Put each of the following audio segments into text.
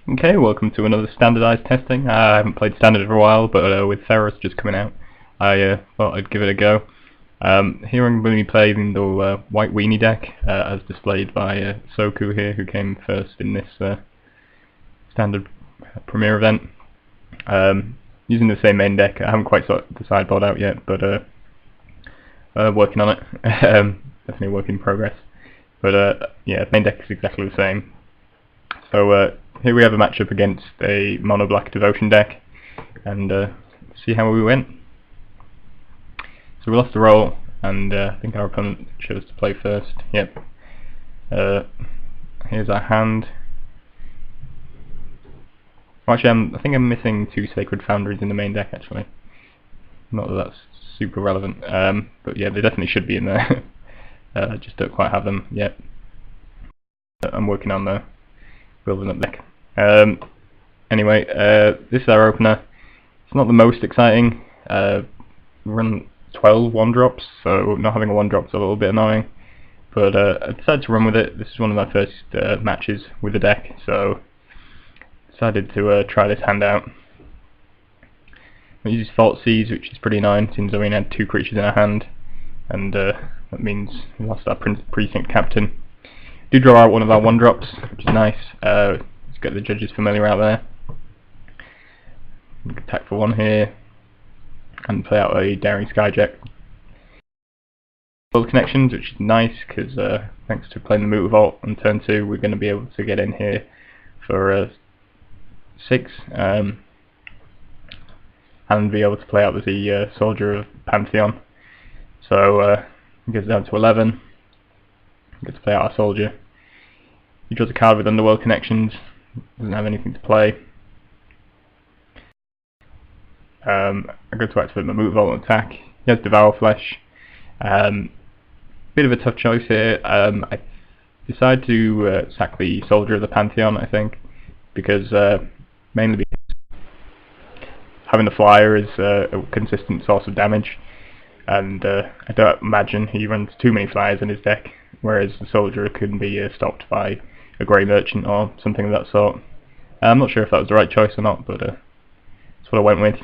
Okay, welcome to another standardized testing. I haven't played standard for a while, but with Boros just coming out, I thought I'd give it a go. Here I'm going to be playing the white weenie deck, as displayed by Soku here, who came first in this standard premiere event. Using the same main deck. I haven't quite sorted the sideboard out yet, but working on it. Definitely a work in progress. But yeah, main deck is exactly the same. So here we have a matchup against a mono black devotion deck, and see how we went. So we lost the roll, and I think our opponent chose to play first. Yep. Here's our hand. Well, actually, I think I'm missing 2 Sacred Foundries in the main deck, actually. Not that that's super relevant, but yeah, they definitely should be in there. I just don't quite have them yet. I'm working on building up deck. Anyway, this is our opener. It's not the most exciting. Run 12 1-drops, so not having a 1-drop is a little bit annoying. But I decided to run with it. This is one of my first matches with the deck, so decided to try this hand out. It uses Fault Seas, which is pretty annoying since we only had 2 creatures in our hand, and that means we lost our Precinct Captain. Do draw out one of our 1-drops, which is nice. Let's get the Judge's Familiar out there. We can attack for 1 here, and play out a Daring Skyjack. World Connections, which is nice, because thanks to playing the Moot Vault on turn 2, we're going to be able to get in here for 6, and be able to play out the Soldier of Pantheon. So it goes down to 11. We get to play out our Soldier. He draws a card with Underworld Connections. Doesn't have anything to play. I go to activate my Moot Vault and attack. He has Devour Flesh. Bit of a tough choice here. I decide to sack the Soldier of the Pantheon, I think, because mainly because having the flyer is a consistent source of damage, and I don't imagine he runs too many flyers in his deck, whereas the Soldier can be stopped by a Grey Merchant or something of that sort. I'm not sure if that was the right choice or not, but that's what I went with.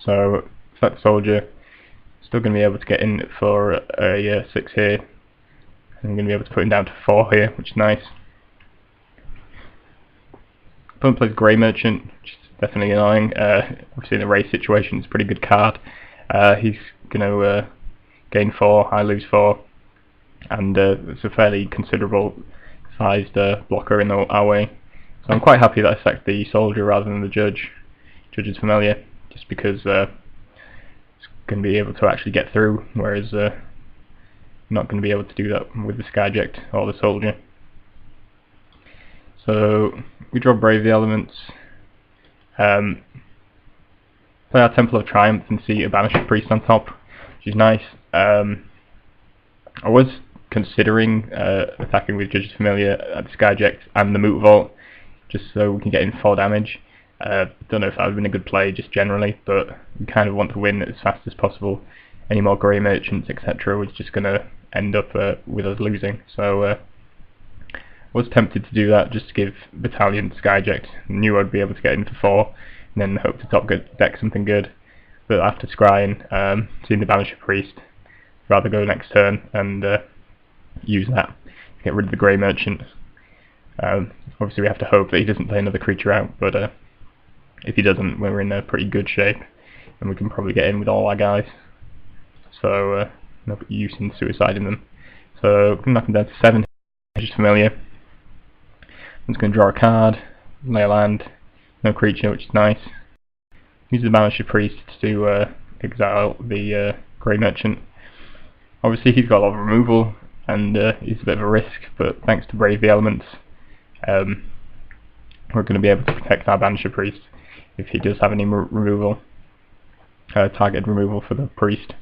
So, sack the Soldier. Still going to be able to get in for a 6 here. I'm going to be able to put him down to 4 here, which is nice. Opponent plays Grey Merchant, which is definitely annoying. Obviously in the race situation, it's a pretty good card. He's going to gain 4, I lose 4, and it's a fairly considerable sized blocker in our way. So I'm quite happy that I sacked the Soldier rather than the Judge's Familiar, just because it's going to be able to actually get through, whereas not going to be able to do that with the Skyjack or the Soldier. So we draw Brave the Elements, play our Temple of Triumph and see a Banisher Priest on top, which is nice. I was considering attacking with Judge's Familiar at the Skyjack and the Moot Vault, just so we can get in 4 damage. Don't know if that would have been a good play just generally, but we kind of want to win as fast as possible. Any more Grey Merchants, etc. was just going to end up with us losing. So I was tempted to do that, just to give Battalion Skyjack. Knew I'd be able to get into 4, and then hope to top deck something good. But after scrying, seeing the Banisher Priest, rather go next turn and use that to get rid of the Grey Merchant. Obviously we have to hope that he doesn't play another creature out, but if he doesn't, we're in a pretty good shape, and we can probably get in with all our guys. So no use in suiciding them. So I'm going to knock him down to 7. Just Familiar. I'm just going to draw a card, lay a land, no creature, which is nice. Use the Banisher Priest to exile the Grey Merchant. Obviously he's got a lot of removal, and he's a bit of a risk, but thanks to Brave the Elements, we're going to be able to protect our Banisher Priest if he does have any removal, targeted removal for the Priest.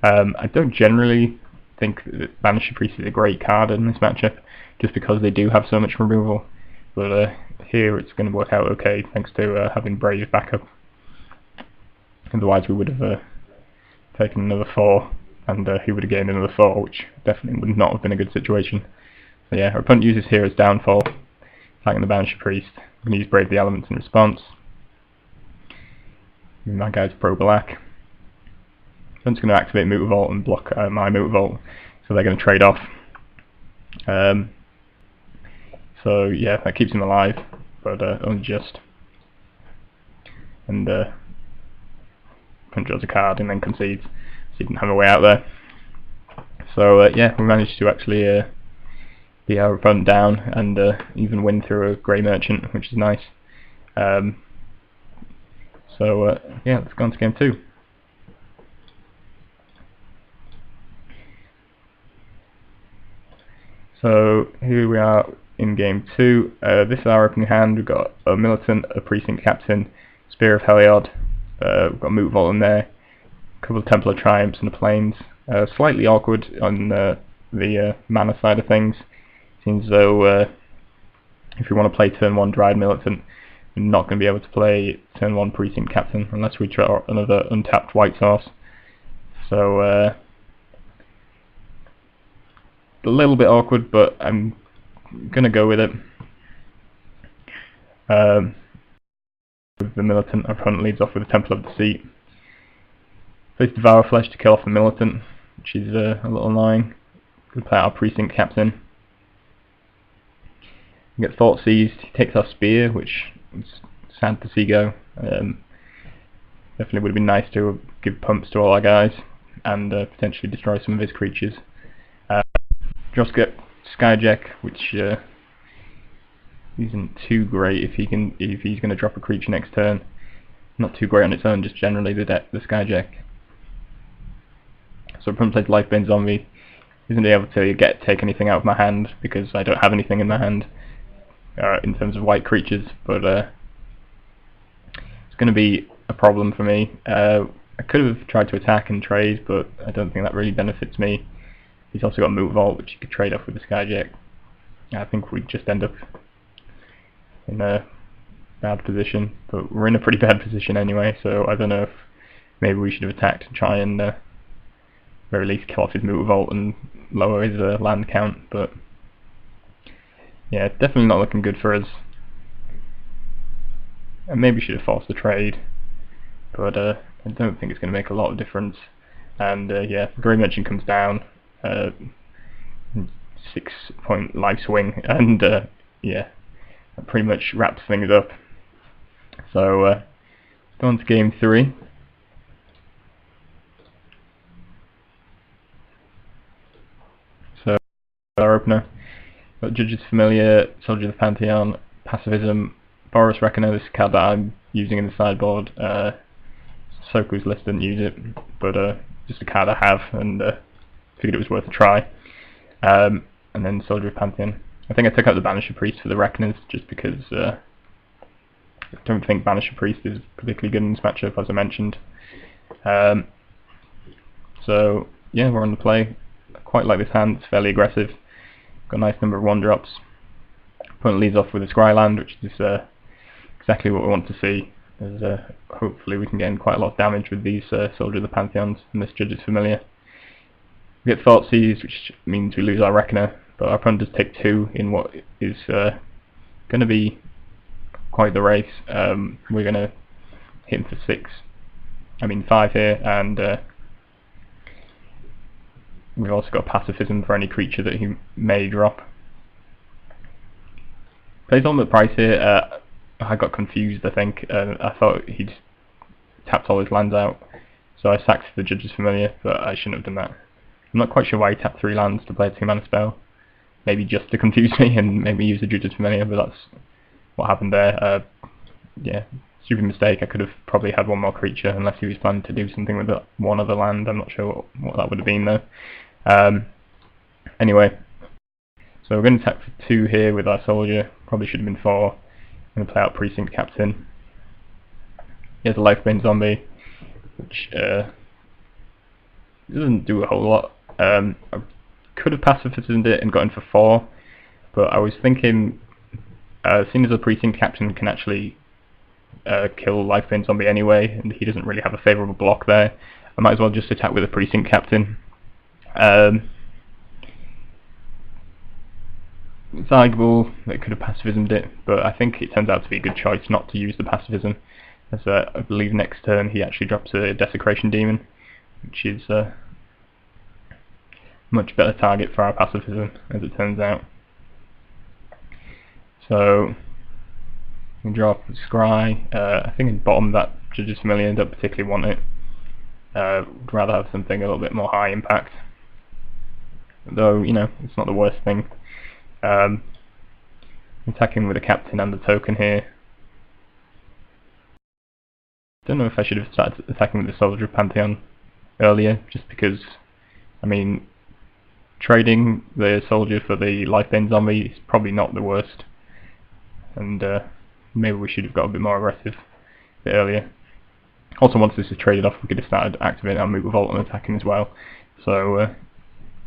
I don't generally think that Banisher Priest is a great card in this matchup, just because they do have so much removal, but here it's going to work out okay thanks to having Brave backup. Otherwise we would have taken another 4, and he would have gained another 4, which definitely would not have been a good situation. So yeah, our opponent uses here as downfall. attacking the Banisher Priest. I'm going to use Brave the Elements in response. My guy's pro-black. I'm just going to activate Mutavault and block my Mutavault, so they're going to trade off. So yeah, that keeps him alive, but only just. And draws a card and then concedes, so he didn't have a way out there. So yeah, we managed to actually beat our opponent down and even win through a Grey Merchant, which is nice. So yeah, let's go on to game 2. So here we are in game 2. This is our opening hand. We've got a Militant, a Precinct Captain, Spear of Heliod, we've got Mutavault in there, a couple of Templar Triumphs and the Plains. Slightly awkward on the mana side of things. Seems as though if we want to play turn 1 Dryad Militant, we're not going to be able to play turn 1 Precinct Captain unless we draw another untapped white source. So a little bit awkward, but I'm gonna go with it. With the Militant, our opponent leads off with a Temple of Deceit. Plays Devour Flesh to kill off the Militant, which is a little annoying. We play our Precinct Captain. We get Thought Seized. He takes our Spear, which is sad to see go. Definitely would have been nice to give pumps to all our guys and potentially destroy some of his creatures. Just get Skyjack, which isn't too great if he's going to drop a creature next turn. Not too great on its own, just generally the Skyjack. So opponent plays Lifebane Zombie. Isn't able to take anything out of my hand because I don't have anything in my hand in terms of white creatures, but it's going to be a problem for me. I could have tried to attack and trade, but I don't think that really benefits me. He's also got Mutavault, which you could trade off with the Skyjack. I think we'd just end up in a bad position, but we're in a pretty bad position anyway, so I don't know if maybe we should have attacked and try and very least kill off his Mutavault and lower his land count, but yeah, definitely not looking good for us. And maybe should have forced the trade, but I don't think it's going to make a lot of difference. And yeah, Grey Merchant comes down, 6-point life swing, and yeah, that pretty much wraps things up. So go on to game 3. So our opener, got Judge's Familiar, Soldier of the Pantheon, Pacifism, Boros Reckoner. This card that I'm using in the sideboard. Soku's list didn't use it, but just a card I have, and figured it was worth a try. And then Soldier of Pantheon. I think I took out the Banisher Priest for the Reckoners, just because I don't think Banisher Priest is particularly good in this matchup, as I mentioned. So yeah, we're on the play. I quite like this hand. It's fairly aggressive. Got a nice number of 1-drops. Opponent leads off with a Scryland, which is exactly what we want to see. As hopefully we can get in quite a lot of damage with these Soldier of the Pantheons and this Judge's Familiar. We get Thought Seized, which means we lose our Reckoner, but our opponent does take 2 in what is going to be quite the race. We're going to hit him for 5 here, and we've also got Pacifism for any creature that he may drop. Plays Ultimate Price here. I got confused, I think. I thought he'd tapped all his lands out, so I sacked the Judge's Familiar, but I shouldn't have done that. I'm not quite sure why he tapped 3 lands to play a 2-mana spell. Maybe just to confuse me and maybe use the Judge's Familiar, but that's what happened there. Yeah, stupid mistake. I could have probably had 1 more creature, unless he was planning to do something with that 1 other land. I'm not sure what that would have been though. Anyway, so we're going to attack for 2 here with our Soldier. Probably should have been 4. I'm going to play out Precinct Captain. He has a Lifebane Zombie, which doesn't do a whole lot. I could have Pacifismed it and got in for 4, but I was thinking, seeing as a Precinct Captain can actually kill Lifebane Zombie anyway, and he doesn't really have a favourable block there, I might as well just attack with a Precinct Captain. it's arguable that it could have pacifismed it, but I think it turns out to be a good choice not to use the pacifism, as I believe next turn he actually drops a Desecration Demon, which is a much better target for our pacifism, as it turns out. So we draw Scry. I think in bottom that Judge's Familiar, don't particularly want it. Would rather have something a little bit more high impact, though, you know, it's not the worst thing. Attacking with a captain and the token here. Don't know if I should have started attacking with the Soldier of Pantheon earlier, just because, I mean, trading the soldier for the life-bane zombie is probably not the worst, and maybe we should have got a bit more aggressive a bit earlier. Also, once this is traded off, we could have started activating our Moot Revolt and attacking as well, so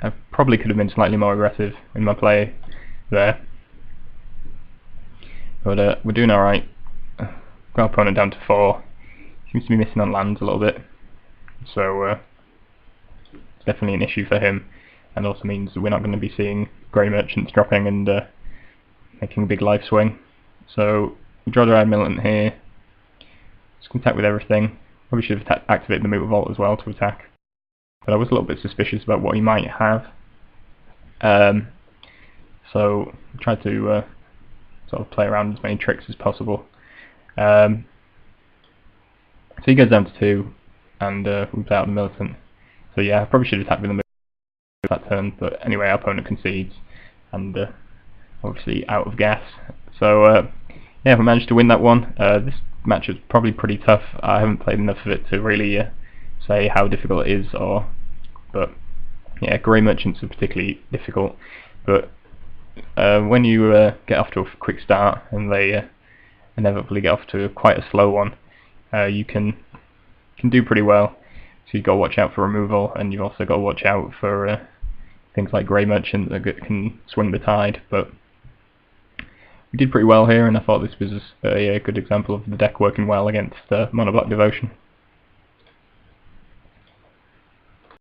I probably could have been slightly more aggressive in my play there. But we're doing alright. Got our opponent down to 4. Seems to be missing on lands a little bit, so it's definitely an issue for him, and also means that we're not going to be seeing Grey Merchants dropping and making a big life swing. So we draw the Red Militant here. Just attack with everything. Probably should have activated the Moot Revolt as well to attack, but I was a little bit suspicious about what he might have. So I tried to sort of play around as many tricks as possible. So he goes down to 2 and moves out the Militant. So yeah, I probably should have attacked with the Militant that turn, but anyway, our opponent concedes and obviously out of gas. So yeah, we managed to win that one. This match is probably pretty tough. I haven't played enough of it to really say how difficult it is, but yeah, Grey Merchants are particularly difficult. But when you get off to a quick start and they inevitably get off to quite a slow one, you can do pretty well. So you've got to watch out for removal, and you've also got to watch out for things like Grey Merchant that can swing the tide. But we did pretty well here, and I thought this was a good example of the deck working well against Mono Black Devotion.